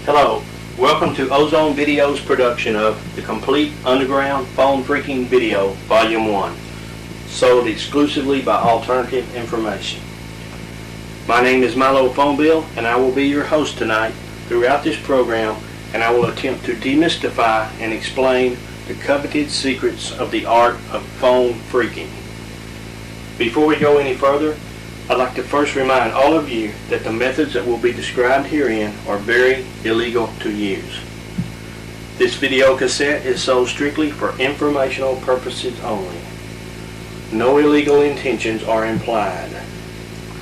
Hello, welcome to Ozone Video's production of the complete underground phone phreaking video, Volume 1, sold exclusively by Alternative Information. My name is Milo Phone Bill, and I will be your host tonight throughout this program, and I will attempt to demystify and explain the coveted secrets of the art of phone phreaking. Before we go any further, I'd like to first remind all of you that the methods that will be described herein are very illegal to use. This video cassette is sold strictly for informational purposes only. No illegal intentions are implied.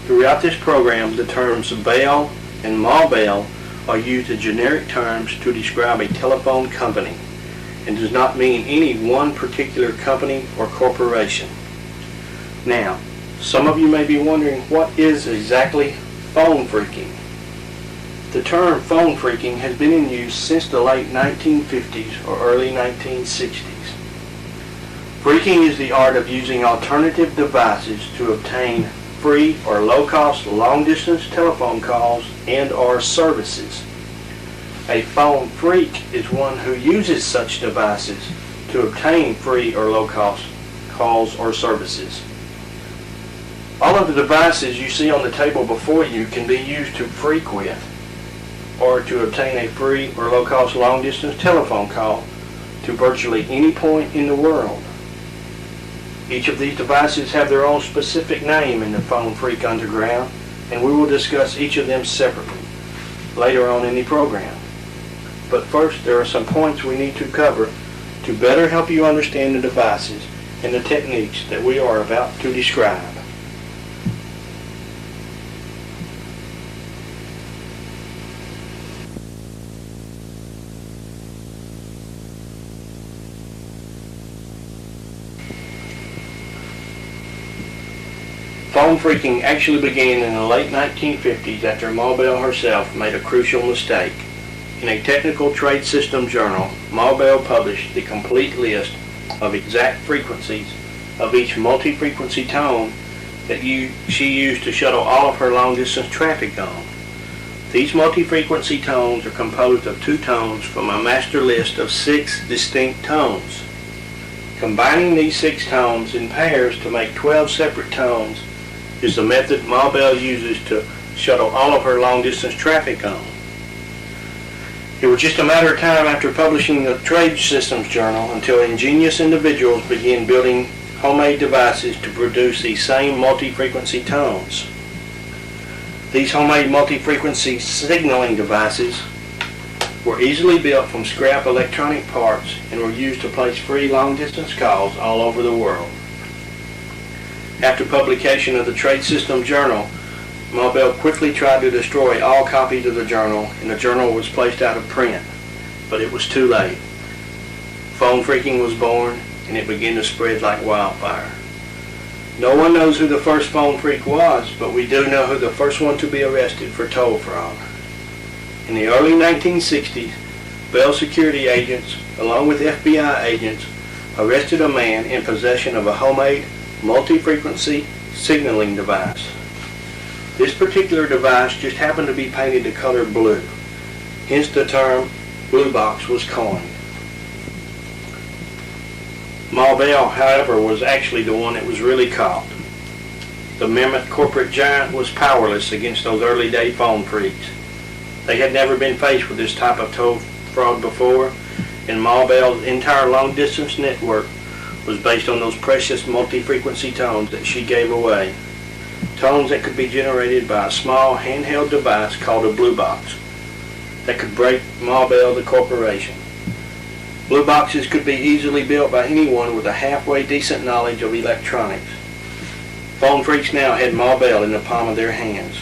Throughout this program, the terms bail and ma bail are used as generic terms to describe a telephone company and does not mean any one particular company or corporation. Now, some of you may be wondering what is exactly phone phreaking. The term phone phreaking has been in use since the late 1950s or early 1960s. Phreaking is the art of using alternative devices to obtain free or low-cost long-distance telephone calls and or services. A phone phreak is one who uses such devices to obtain free or low-cost calls or services. All of the devices you see on the table before you can be used to phreak with or to obtain a free or low-cost long-distance telephone call to virtually any point in the world. Each of these devices have their own specific name in the phone phreak underground, and we will discuss each of them separately later on in the program. But first, there are some points we need to cover to better help you understand the devices and the techniques that we are about to describe. Phone phreaking actually began in the late 1950s after Ma Bell herself made a crucial mistake. In a technical trade system journal, Ma Bell published the complete list of exact frequencies of each multi-frequency tone that she used to shuttle all of her long-distance traffic on. These multi-frequency tones are composed of 2 tones from a master list of 6 distinct tones. Combining these 6 tones in pairs to make 12 separate tones is the method Ma Bell uses to shuttle all of her long-distance traffic on. It was just a matter of time after publishing the Trade Systems Journal until ingenious individuals began building homemade devices to produce these same multi-frequency tones. These homemade multi-frequency signaling devices were easily built from scrap electronic parts and were used to place free long-distance calls all over the world. After publication of the Trade System Journal, Ma Bell quickly tried to destroy all copies of the journal, and the journal was placed out of print. But it was too late. Phone phreaking was born, and it began to spread like wildfire. No one knows who the first phone phreak was, but we do know who the first one to be arrested for toll fraud. In the early 1960s, Bell security agents, along with FBI agents, arrested a man in possession of a homemade multi-frequency signaling device. This particular device just happened to be painted the color blue. Hence the term blue box was coined. Ma Bell, however, was actually the one that was really caught. The mammoth corporate giant was powerless against those early day phone phreaks. They had never been faced with this type of toll fraud before, and Ma Bell's entire long distance network was based on those precious multi-frequency tones that she gave away. Tones that could be generated by a small handheld device called a blue box that could break Ma Bell the corporation. Blue boxes could be easily built by anyone with a halfway decent knowledge of electronics. Phone phreaks now had Ma Bell in the palm of their hands.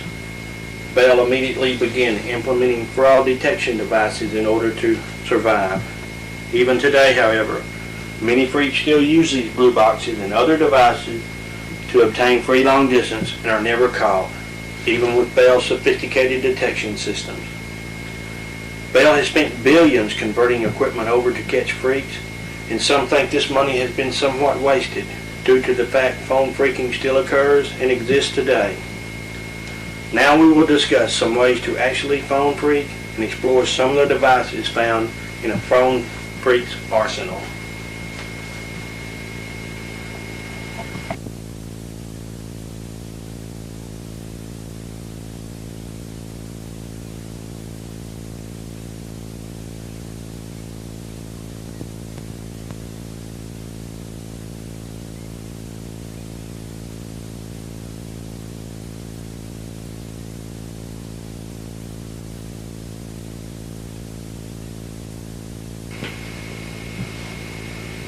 Bell immediately began implementing fraud detection devices in order to survive. Even today, however, many phreaks still use these blue boxes and other devices to obtain free long distance and are never caught, even with Bell's sophisticated detection systems. Bell has spent billions converting equipment over to catch phreaks, and some think this money has been somewhat wasted due to the fact phone phreaking still occurs and exists today. Now we will discuss some ways to actually phone phreak and explore some of the devices found in a phone freak's arsenal.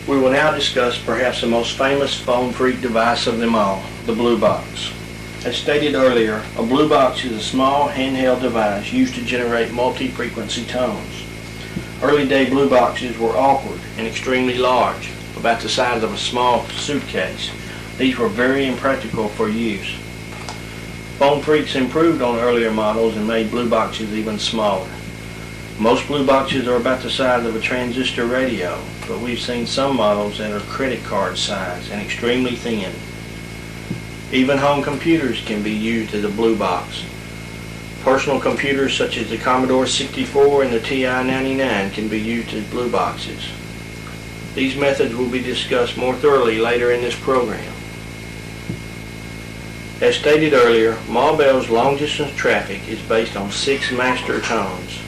We will now discuss perhaps the most famous phone freak device of them all, the Blue Box. As stated earlier, a Blue Box is a small handheld device used to generate multi-frequency tones. Early day Blue Boxes were awkward and extremely large, about the size of a small suitcase. These were very impractical for use. Phone freaks improved on earlier models and made Blue Boxes even smaller. Most Blue Boxes are about the size of a transistor radio, but we've seen some models that are credit card size and extremely thin. Even home computers can be used as a Blue Box. Personal computers such as the Commodore 64 and the TI-99 can be used as Blue Boxes. These methods will be discussed more thoroughly later in this program. As stated earlier, Ma Bell's long-distance traffic is based on 6 master tones.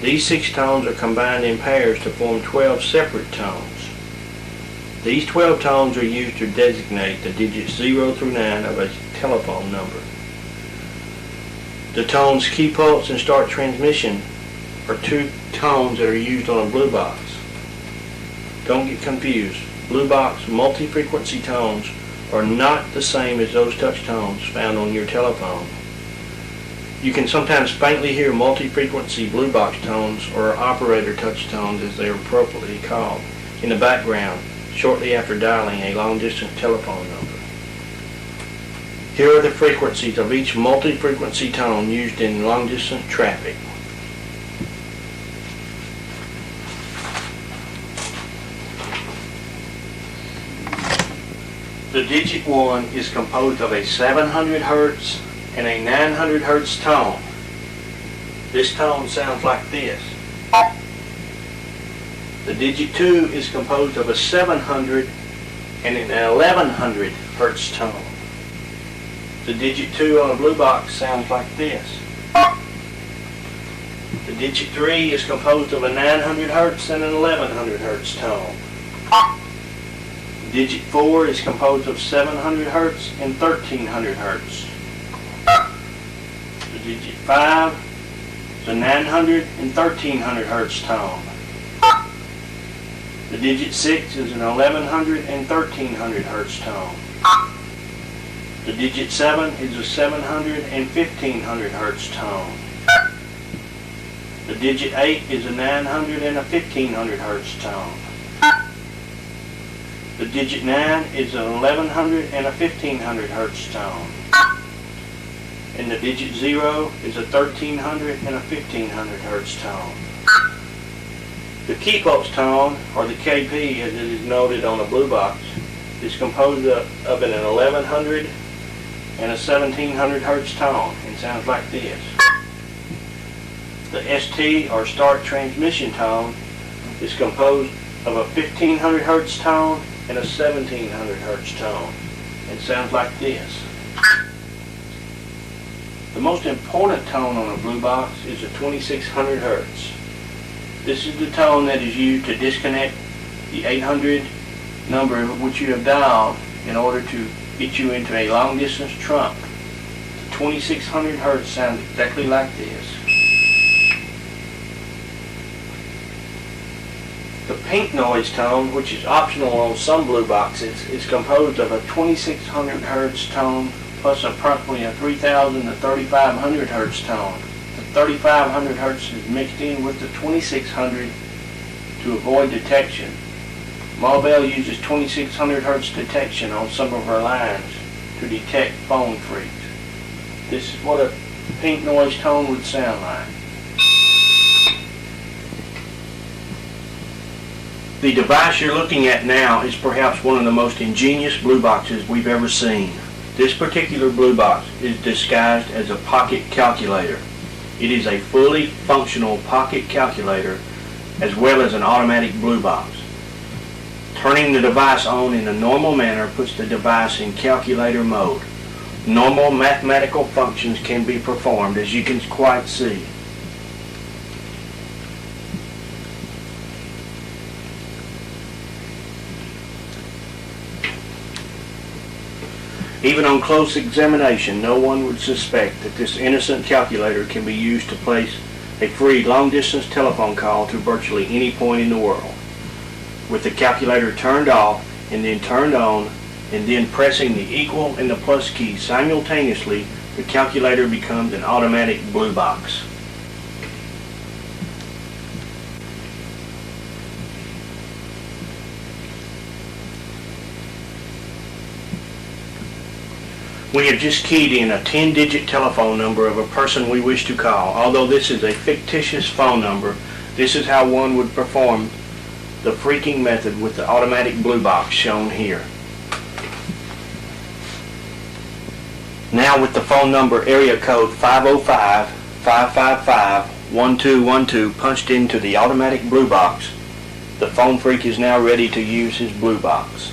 These 6 tones are combined in pairs to form 12 separate tones. These 12 tones are used to designate the digits 0 through 9 of a telephone number. The tones key pulse and start transmission are 2 tones that are used on a Blue Box. Don't get confused. Blue Box multi-frequency tones are not the same as those touch tones found on your telephone. You can sometimes faintly hear multi-frequency Blue Box tones, or operator touch tones as they are appropriately called, in the background shortly after dialing a long-distance telephone number. Here are the frequencies of each multi-frequency tone used in long-distance traffic. The digit 1 is composed of a 700 Hz and a 900 Hz tone. This tone sounds like this. The digit 2 is composed of a 700 and an 1100 Hz tone. The digit 2 on a Blue Box sounds like this. The digit 3 is composed of a 900 Hz and an 1100 Hz tone. Digit 4 is composed of 700 Hz and 1300 Hz. The digit 5 is a 900 and 1300 Hz tone. The digit 6 is an 1100 and 1300 Hz tone. The digit 7 is a 700 and 1500 Hz tone. The digit 8 is a 900 and a 1500 Hz tone. The digit 9 is an 1100 and a 1500 Hz tone. And the digit 0 is a 1300 and a 1500 Hz tone. The key pulse tone, or the KP as it is noted on the Blue Box, is composed of an 1100 and a 1700 Hz tone and sounds like this. The ST, or start transmission tone, is composed of a 1500 Hz tone and a 1700 Hz tone and sounds like this. The most important tone on a Blue Box is a 2600 Hz. This is the tone that is used to disconnect the 800 number which you have dialed in order to get you into a long distance trunk. The 2600 Hz sounds exactly like this. The pink noise tone, which is optional on some Blue Boxes, is composed of a 2600 Hz tone plus approximately a 3000 to 3500 Hz tone. The 3500 Hz is mixed in with the 2600 to avoid detection. Ma Bell uses 2600 Hz detection on some of her lines to detect phone freaks. This is what a pink noise tone would sound like. The device you're looking at now is perhaps one of the most ingenious Blue Boxes we've ever seen. This particular Blue Box is disguised as a pocket calculator. It is a fully functional pocket calculator as well as an automatic blue box. Turning the device on in a normal manner puts the device in calculator mode. Normal mathematical functions can be performed, as you can quite see. Even on close examination, no one would suspect that this innocent calculator can be used to place a free long-distance telephone call to virtually any point in the world. With the calculator turned off and then turned on, and then pressing the equal and the plus key simultaneously, the calculator becomes an automatic blue box. We have just keyed in a 10-digit telephone number of a person we wish to call. Although this is a fictitious phone number, this is how one would perform the phreaking method with the automatic blue box shown here. Now with the phone number area code 505-555-1212 punched into the automatic blue box, the phone phreak is now ready to use his blue box.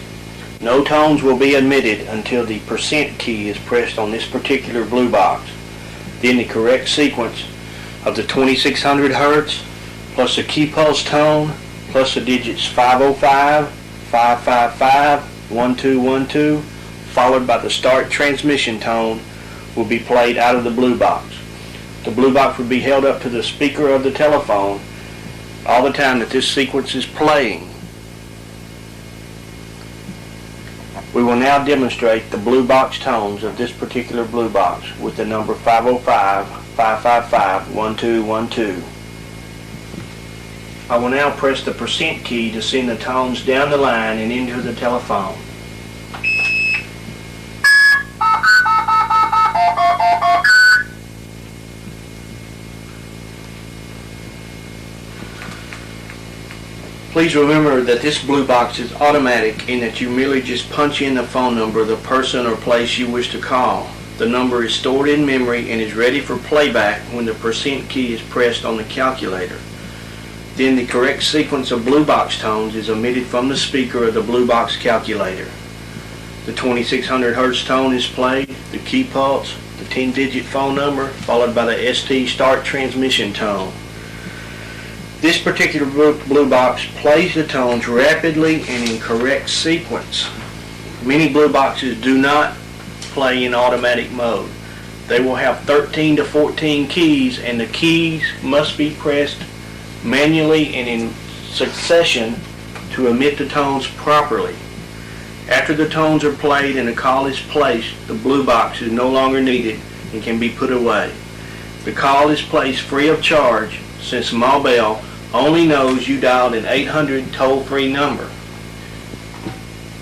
No tones will be emitted until the % key is pressed on this particular blue box. Then the correct sequence of the 2600 Hz plus the key pulse tone plus the digits 505, 555, 1212 followed by the start transmission tone will be played out of the blue box. The blue box will be held up to the speaker of the telephone all the time that this sequence is playing. We will now demonstrate the blue box tones of this particular blue box with the number 505, 555, 1212. I will now press the % key to send the tones down the line and into the telephone. Please remember that this blue box is automatic in that you merely just punch in the phone number of the person or place you wish to call. The number is stored in memory and is ready for playback when the % key is pressed on the calculator. Then the correct sequence of blue box tones is emitted from the speaker of the blue box calculator. The 2600 Hz tone is played, the key pulse, the 10-digit phone number, followed by the ST start transmission tone. This particular blue box plays the tones rapidly and in correct sequence. Many blue boxes do not play in automatic mode. They will have 13 to 14 keys, and the keys must be pressed manually and in succession to emit the tones properly. After the tones are played and a call is placed, the blue box is no longer needed and can be put away. The call is placed free of charge since Mobile only knows you dialed an 800 toll-free number.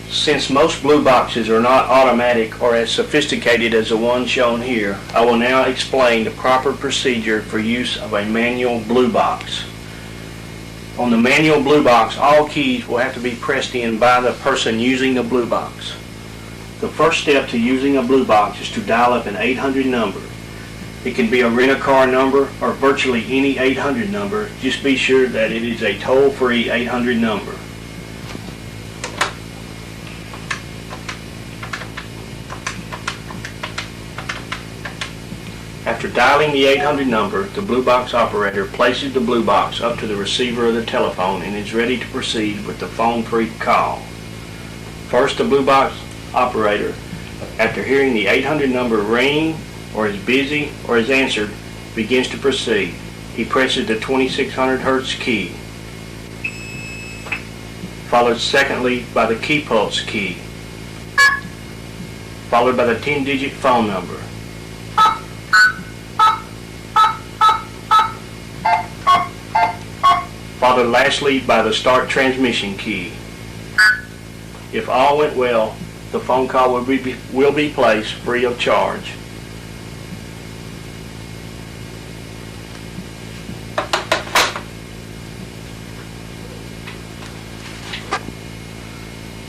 Since most blue boxes are not automatic or as sophisticated as the one shown here, I will now explain the proper procedure for use of a manual blue box. On the manual blue box, all keys will have to be pressed in by the person using the blue box. The first step to using a blue box is to dial up an 800 number. It can be a rent-a-car number or virtually any 800 number. Just be sure that it is a toll-free 800 number. After dialing the 800 number, the blue box operator places the blue box up to the receiver of the telephone and is ready to proceed with the phone phreak call. First, the blue box operator, after hearing the 800 number ring, or is busy, or is answered, begins to proceed. He presses the 2600 Hz key, followed secondly by the key pulse key, followed by the 10-digit phone number. Followed lastly by the start transmission key. If all went well, the phone call will be placed free of charge.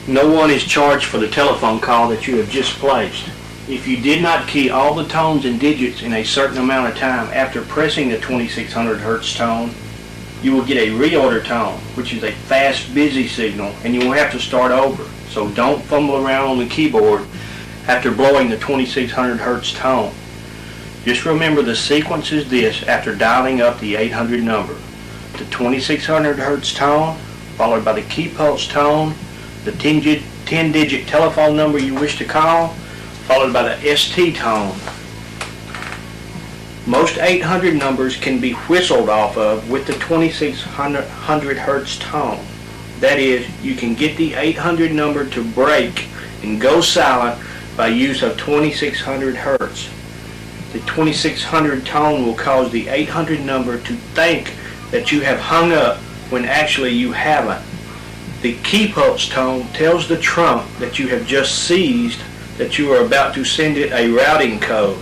No one is charged for the telephone call that you have just placed. if you did not key all the tones and digits in a certain amount of time after pressing the 2600 Hz tone, you will get a reorder tone, which is a fast busy signal, and you will have to start over. So don't fumble around on the keyboard after blowing the 2600 Hz tone. Just remember the sequence is this after dialing up the 800 number. The 2600 Hz tone, followed by the key pulse tone, the 10-digit telephone number you wish to call, followed by the ST tone. Most 800 numbers can be whistled off of with the 2600 Hz tone. That is, you can get the 800 number to break and go silent by use of 2600 Hz. The 2600 tone will cause the 800 number to think that you have hung up when actually you haven't. The key pulse tone tells the trunk that you have just seized that you are about to send it a routing code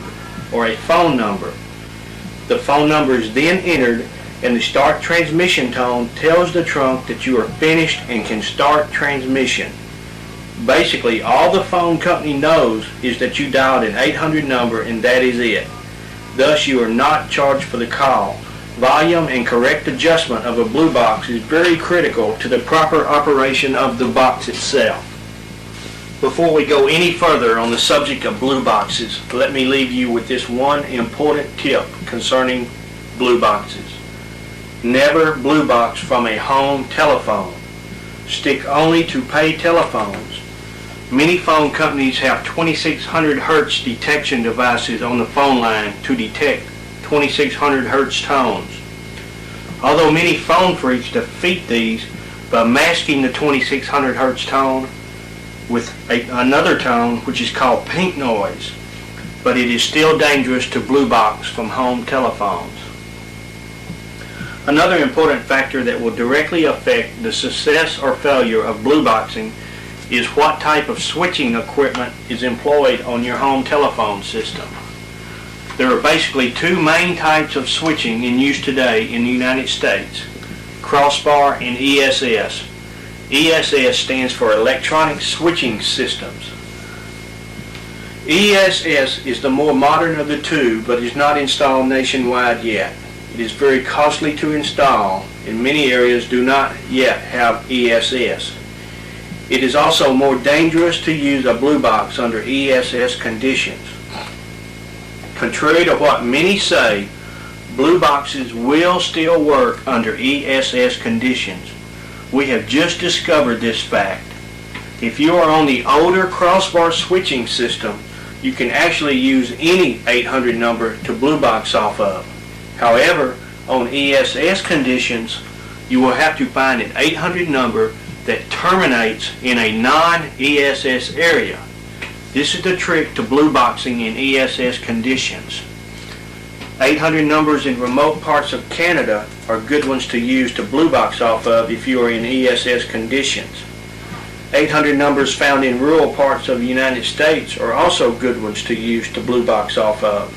or a phone number. The phone number is then entered, and the start transmission tone tells the trunk that you are finished and can start transmission. Basically, all the phone company knows is that you dialed an 800 number and that is it. Thus, you are not charged for the call. Volume and correct adjustment of a blue box is very critical to the proper operation of the box itself. Before we go any further on the subject of blue boxes, let me leave you with this one important tip concerning blue boxes. Never blue box from a home telephone. Stick only to pay telephones. Many phone companies have 2600 Hz detection devices on the phone line to detect 2600 Hz tones. Although many phone freaks defeat these by masking the 2600 Hz tone with another tone which is called pink noise, but it is still dangerous to blue box from home telephones. Another important factor that will directly affect the success or failure of blue boxing is what type of switching equipment is employed on your home telephone system. There are basically two main types of switching in use today in the United States: crossbar and ESS. ESS stands for Electronic Switching Systems. ESS is the more modern of the two, but is not installed nationwide yet. It is very costly to install, and many areas do not yet have ESS. It is also more dangerous to use a blue box under ESS conditions. Contrary to what many say, blue boxes will still work under ESS conditions. We have just discovered this fact. If you are on the older crossbar switching system, you can actually use any 800 number to blue box off of. However, on ESS conditions, you will have to find an 800 number that terminates in a non-ESS area. This is the trick to blue boxing in ESS conditions. 800 numbers in remote parts of Canada are good ones to use to blue box off of if you are in ESS conditions. 800 numbers found in rural parts of the United States are also good ones to use to blue box off of.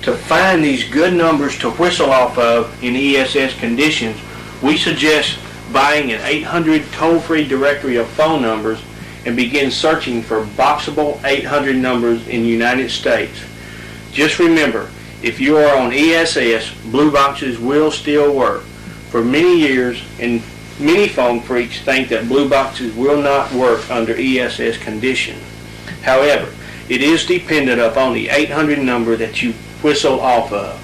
To find these good numbers to whistle off of in ESS conditions, we suggest buying an 800 toll-free directory of phone numbers and begin searching for boxable 800 numbers in the United States. Just remember, if you are on ESS, blue boxes will still work. For many years, and many phone freaks think that blue boxes will not work under ESS conditions. However, it is dependent upon the 800 number that you whistle off of.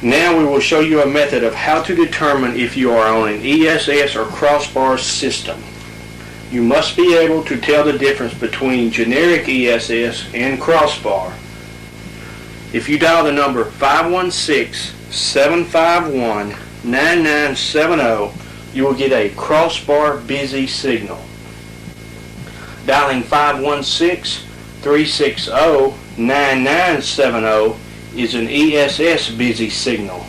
Now we will show you a method of how to determine if you are on an ESS or crossbar system. You must be able to tell the difference between generic ESS and crossbar. If you dial the number 516-751-9970, you will get a crossbar busy signal. Dialing 516-360-9970 is an ESS busy signal.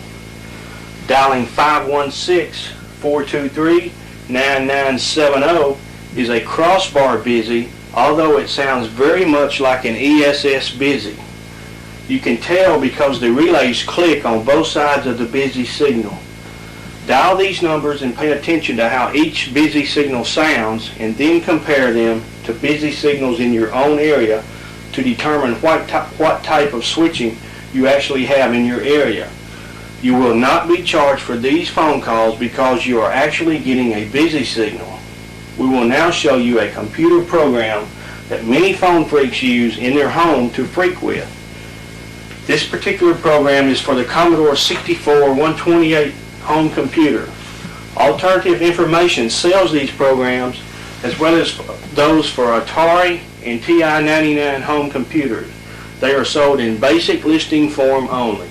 Dialing 516-423-9970 is a crossbar busy, although it sounds very much like an ESS busy. You can tell because the relays click on both sides of the busy signal. Dial these numbers and pay attention to how each busy signal sounds, and then compare them to busy signals in your own area to determine what type of switching you actually have in your area. You will not be charged for these phone calls because you are actually getting a busy signal. We will now show you a computer program that many phone freaks use in their home to freak with. This particular program is for the Commodore 64-128 home computer. Alternative Information sells these programs as well as those for Atari and TI-99 home computers. They are sold in basic listing form only.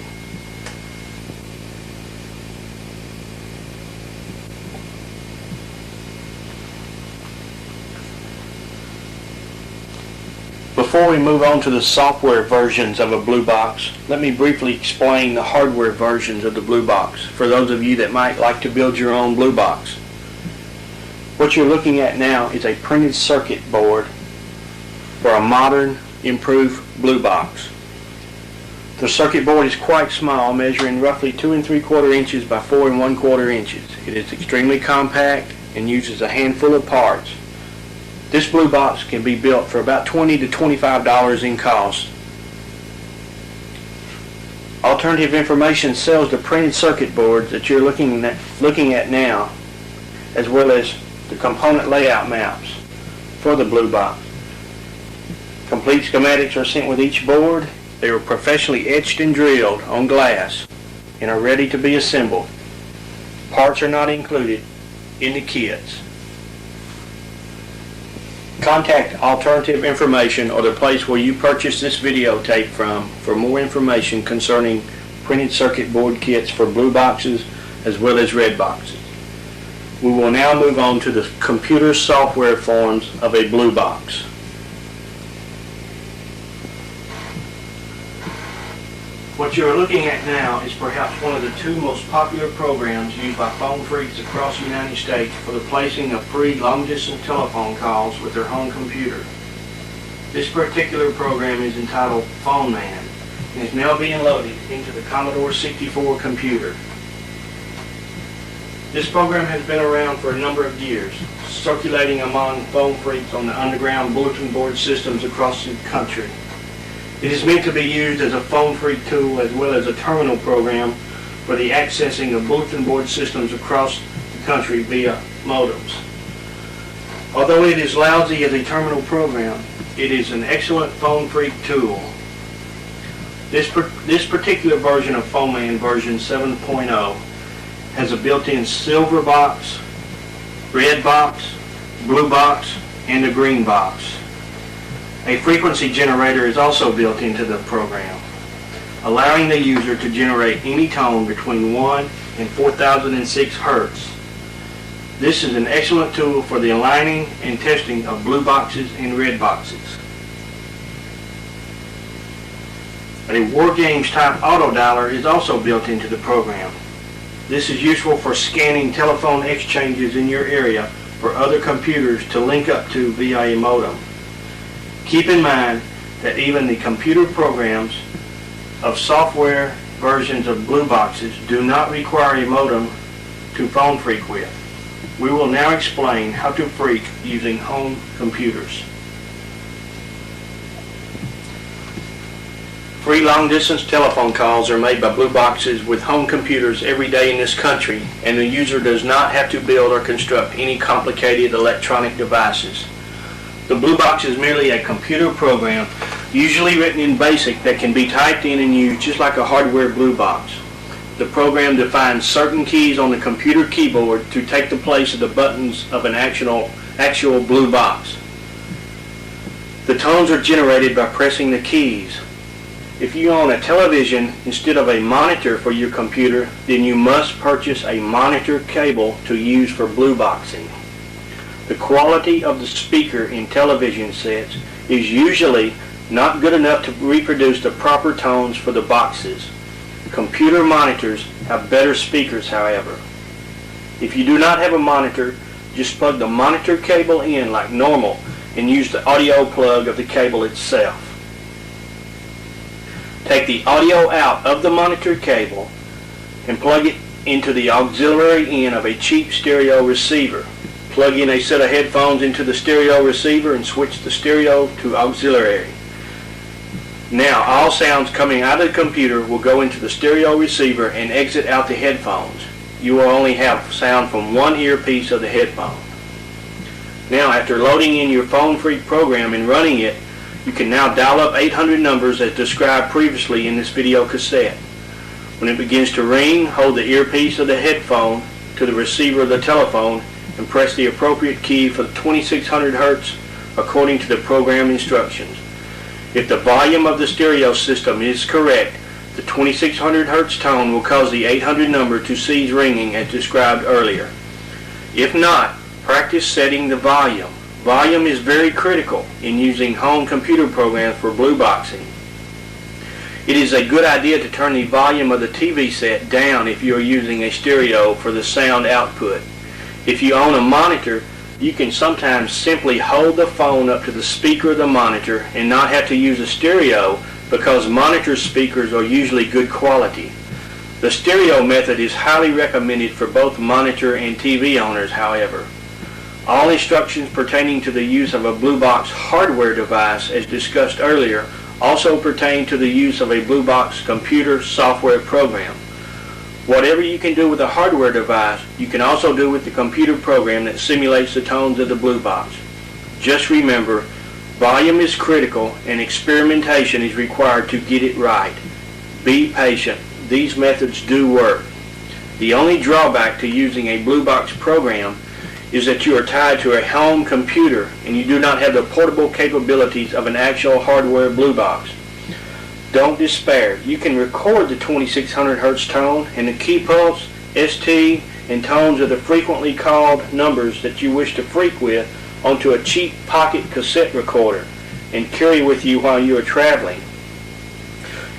Before we move on to the software versions of a Blue Box, let me briefly explain the hardware versions of the Blue Box for those of you that might like to build your own Blue Box. What you're looking at now is a printed circuit board for a modern, improved Blue Box. The circuit board is quite small, measuring roughly 2 3/4 inches by 4 1/4 inches. It is extremely compact and uses a handful of parts. This Blue Box can be built for about $20 to $25 in cost. Alternative Information sells the printed circuit boards that you're looking at now, as well as the component layout maps for the Blue Box. Complete schematics are sent with each board. They are professionally etched and drilled on glass and are ready to be assembled. Parts are not included in the kits. Contact Alternative Information or the place where you purchased this videotape from for more information concerning printed circuit board kits for Blue Boxes as well as red boxes. We will now move on to the computer software forms of a Blue Box. What you are looking at now is perhaps one of the 2 most popular programs used by phone freaks across the United States for the placing of free long-distance telephone calls with their home computer. This particular program is entitled Phone Man and is now being loaded into the Commodore 64 computer. This program has been around for a number of years, circulating among phone freaks on the underground bulletin board systems across the country. It is meant to be used as a phone freak tool as well as a terminal program for the accessing of bulletin board systems across the country via modems. Although it is lousy as a terminal program, it is an excellent phone freak tool. This particular version of Phone Man, version 7.0, has a built-in silver box, red box, blue box, and a green box. A frequency generator is also built into the program, allowing the user to generate any tone between 1 and 4006 Hertz. This is an excellent tool for the aligning and testing of blue boxes and red boxes. A War Games type auto dialer is also built into the program. This is useful for scanning telephone exchanges in your area for other computers to link up to via a modem. Keep in mind that even the computer programs of software versions of Blue Boxes do not require a modem to phone freak with. We will now explain how to freak using home computers. Free long-distance telephone calls are made by Blue Boxes with home computers every day in this country, and the user does not have to build or construct any complicated electronic devices. The Blue Box is merely a computer program, usually written in BASIC, that can be typed in and used just like a hardware Blue Box. The program defines certain keys on the computer keyboard to take the place of the buttons of an actual Blue Box. The tones are generated by pressing the keys. If you own a television instead of a monitor for your computer, then you must purchase a monitor cable to use for Blue Boxing. The quality of the speaker in television sets is usually not good enough to reproduce the proper tones for the boxes. Computer monitors have better speakers, however. If you do not have a monitor, just plug the monitor cable in like normal and use the audio plug of the cable itself. Take the audio out of the monitor cable and plug it into the auxiliary end of a cheap stereo receiver. Plug in a set of headphones into the stereo receiver and switch the stereo to auxiliary. Now all sounds coming out of the computer will go into the stereo receiver and exit out the headphones. You will only have sound from one earpiece of the headphone. Now after loading in your PhoneFreak program and running it, you can now dial up 800 numbers as described previously in this video cassette. When it begins to ring, hold the earpiece of the headphone to the receiver of the telephone and press the appropriate key for the 2600 Hz according to the program instructions. If the volume of the stereo system is correct, the 2600 Hz tone will cause the 800 number to cease ringing as described earlier. If not, practice setting the volume. Volume is very critical in using home computer programs for blue boxing. It is a good idea to turn the volume of the TV set down if you are using a stereo for the sound output. If you own a monitor, you can sometimes simply hold the phone up to the speaker of the monitor and not have to use a stereo because monitor speakers are usually good quality. The stereo method is highly recommended for both monitor and TV owners, however. All instructions pertaining to the use of a Blue Box hardware device, as discussed earlier, also pertain to the use of a Blue Box computer software program. Whatever you can do with a hardware device, you can also do with the computer program that simulates the tones of the Blue Box. Just remember, volume is critical and experimentation is required to get it right. Be patient. These methods do work. The only drawback to using a Blue Box program is that you are tied to a home computer and you do not have the portable capabilities of an actual hardware Blue Box. Don't despair. You can record the 2600 Hz tone and the key pulse, ST, and tones of the frequently called numbers that you wish to freak with onto a cheap pocket cassette recorder and carry with you while you are traveling.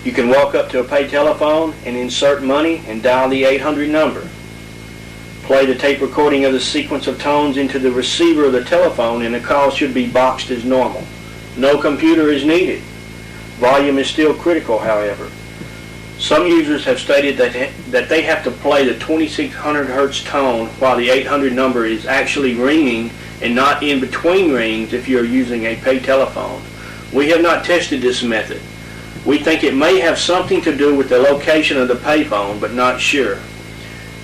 You can walk up to a pay telephone and insert money and dial the 800 number. Play the tape recording of the sequence of tones into the receiver of the telephone and the call should be boxed as normal. No computer is needed. Volume is still critical, however. Some users have stated that they have to play the 2600 Hz tone while the 800 number is actually ringing and not in between rings if you are using a pay telephone. We have not tested this method. We think it may have something to do with the location of the payphone, but not sure.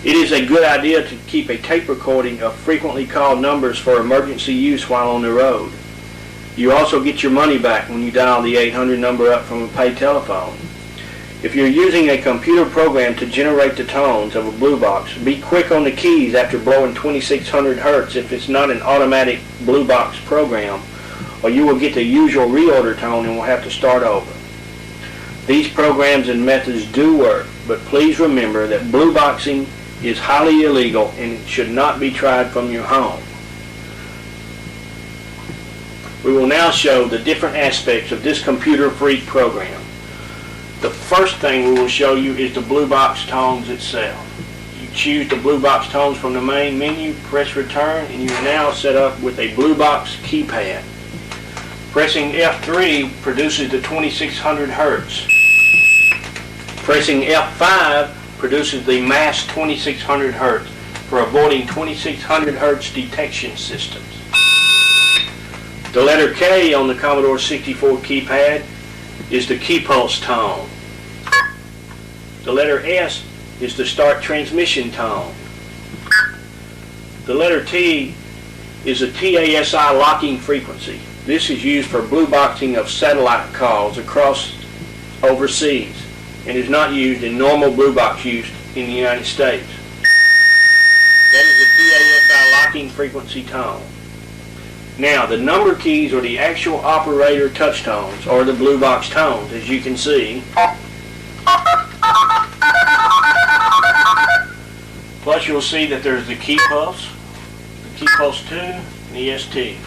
It is a good idea to keep a tape recording of frequently called numbers for emergency use while on the road. You also get your money back when you dial the 800 number up from a pay telephone. If you're using a computer program to generate the tones of a Blue Box, be quick on the keys after blowing 2600 Hz if it's not an automatic Blue Box program, or you will get the usual reorder tone and will have to start over. These programs and methods do work, but please remember that Blue Boxing is highly illegal and should not be tried from your home. We will now show the different aspects of this computer freak program. The first thing we will show you is the Blue Box tones itself. You choose the Blue Box tones from the main menu, press return, and you are now set up with a Blue Box keypad. Pressing F3 produces the 2600 Hz. Pressing F5 produces the masked 2600 Hz for avoiding 2600 Hz detection systems. The letter K on the Commodore 64 keypad is the key pulse tone. The letter S is the start transmission tone. The letter T is the TASI locking frequency. This is used for blue boxing of satellite calls across overseas and is not used in normal blue box use in the United States. That is the TASI locking frequency tone. Now, the number keys or the actual operator touch tones are the Blue Box tones, as you can see. Plus, you'll see that there's the key pulse 2, and the ST.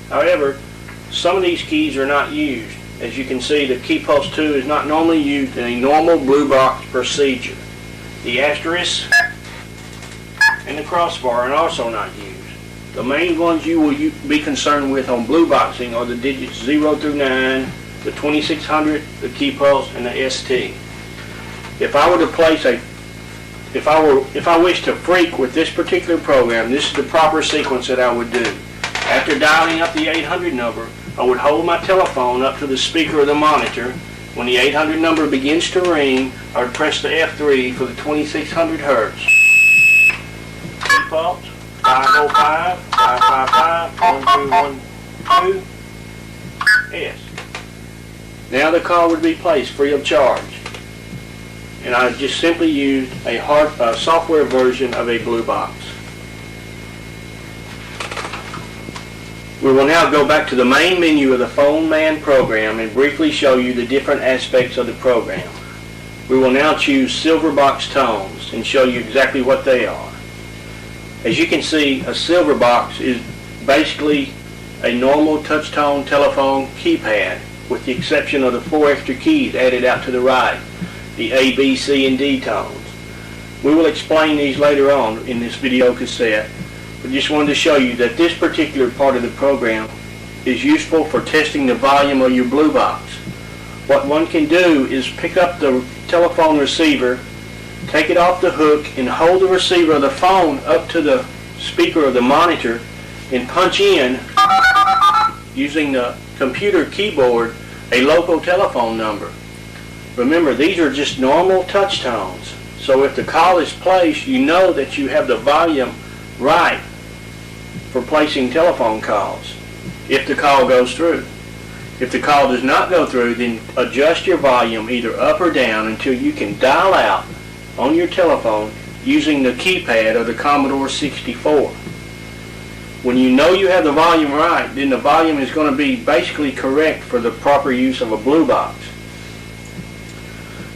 However, some of these keys are not used. As you can see, the key pulse 2 is not normally used in a normal Blue Box procedure. The asterisk and the crossbar are also not used. The main ones you will be concerned with on blue boxing are the digits 0 through 9, the 2600, the key pulse, and the ST. If I wish to freak with this particular program, this is the proper sequence that I would do. After dialing up the 800 number, I would hold my telephone up to the speaker of the monitor. When the 800 number begins to ring, I would press the F3 for the 2600 hertz. Default 505 555 1212 S. Now the call would be placed free of charge, and I just simply used a software version of a blue box. We will now go back to the main menu of the Phone Man program and briefly show you the different aspects of the program. We will now choose silver box tones and show you exactly what they are. As you can see, a silver box is basically a normal touch-tone telephone keypad, with the exception of the 4 extra keys added out to the right, the A, B, C, and D tones. We will explain these later on in this video cassette. I just wanted to show you that this particular part of the program is useful for testing the volume of your blue box. What one can do is pick up the telephone receiver, take it off the hook, and hold the receiver of the phone up to the speaker of the monitor and punch in, using the computer keyboard, a local telephone number. Remember, these are just normal touch tones, so if the call is placed, you know that you have the volume right for placing telephone calls if the call goes through. If the call does not go through, then adjust your volume either up or down until you can dial out on your telephone using the keypad of the Commodore 64. When you know you have the volume right, then the volume is going to be basically correct for the proper use of a blue box.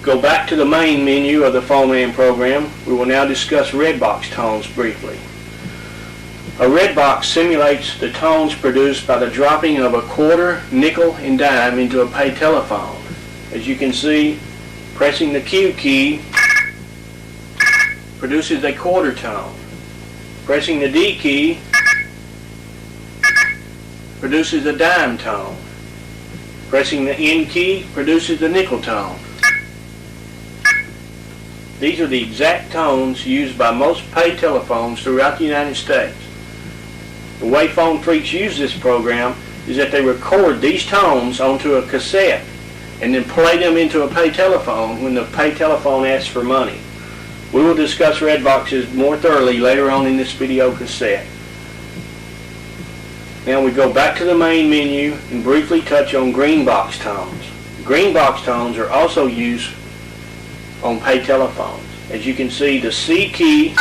Go back to the main menu of the Phone Man program. We will now discuss red box tones briefly. A red box simulates the tones produced by the dropping of a quarter, nickel, and dime into a pay telephone. As you can see, pressing the Q key produces a quarter tone. Pressing the D key produces a dime tone. Pressing the N key produces the nickel tone. These are the exact tones used by most pay telephones throughout the United States. The way phone freaks use this program is that they record these tones onto a cassette and then play them into a pay telephone when the pay telephone asks for money. We will discuss red boxes more thoroughly later on in this video cassette. Now we go back to the main menu and briefly touch on green box tones. Green box tones are also used on pay telephones. As you can see, the C key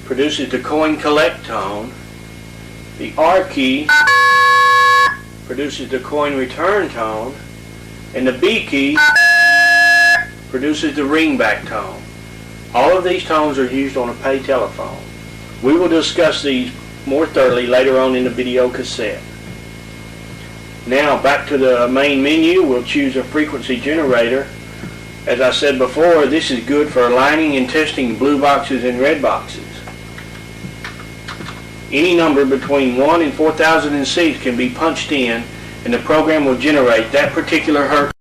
produces the coin collect tone, the R key produces the coin return tone, and the B key produces the ringback tone. All of these tones are used on a pay telephone. We will discuss these more thoroughly later on in the video cassette. Now back to the main menu, we'll choose a frequency generator. As I said before, this is good for aligning and testing blue boxes and red boxes. Any number between 1 and 4006 can be punched in, and the program will generate that particular hertz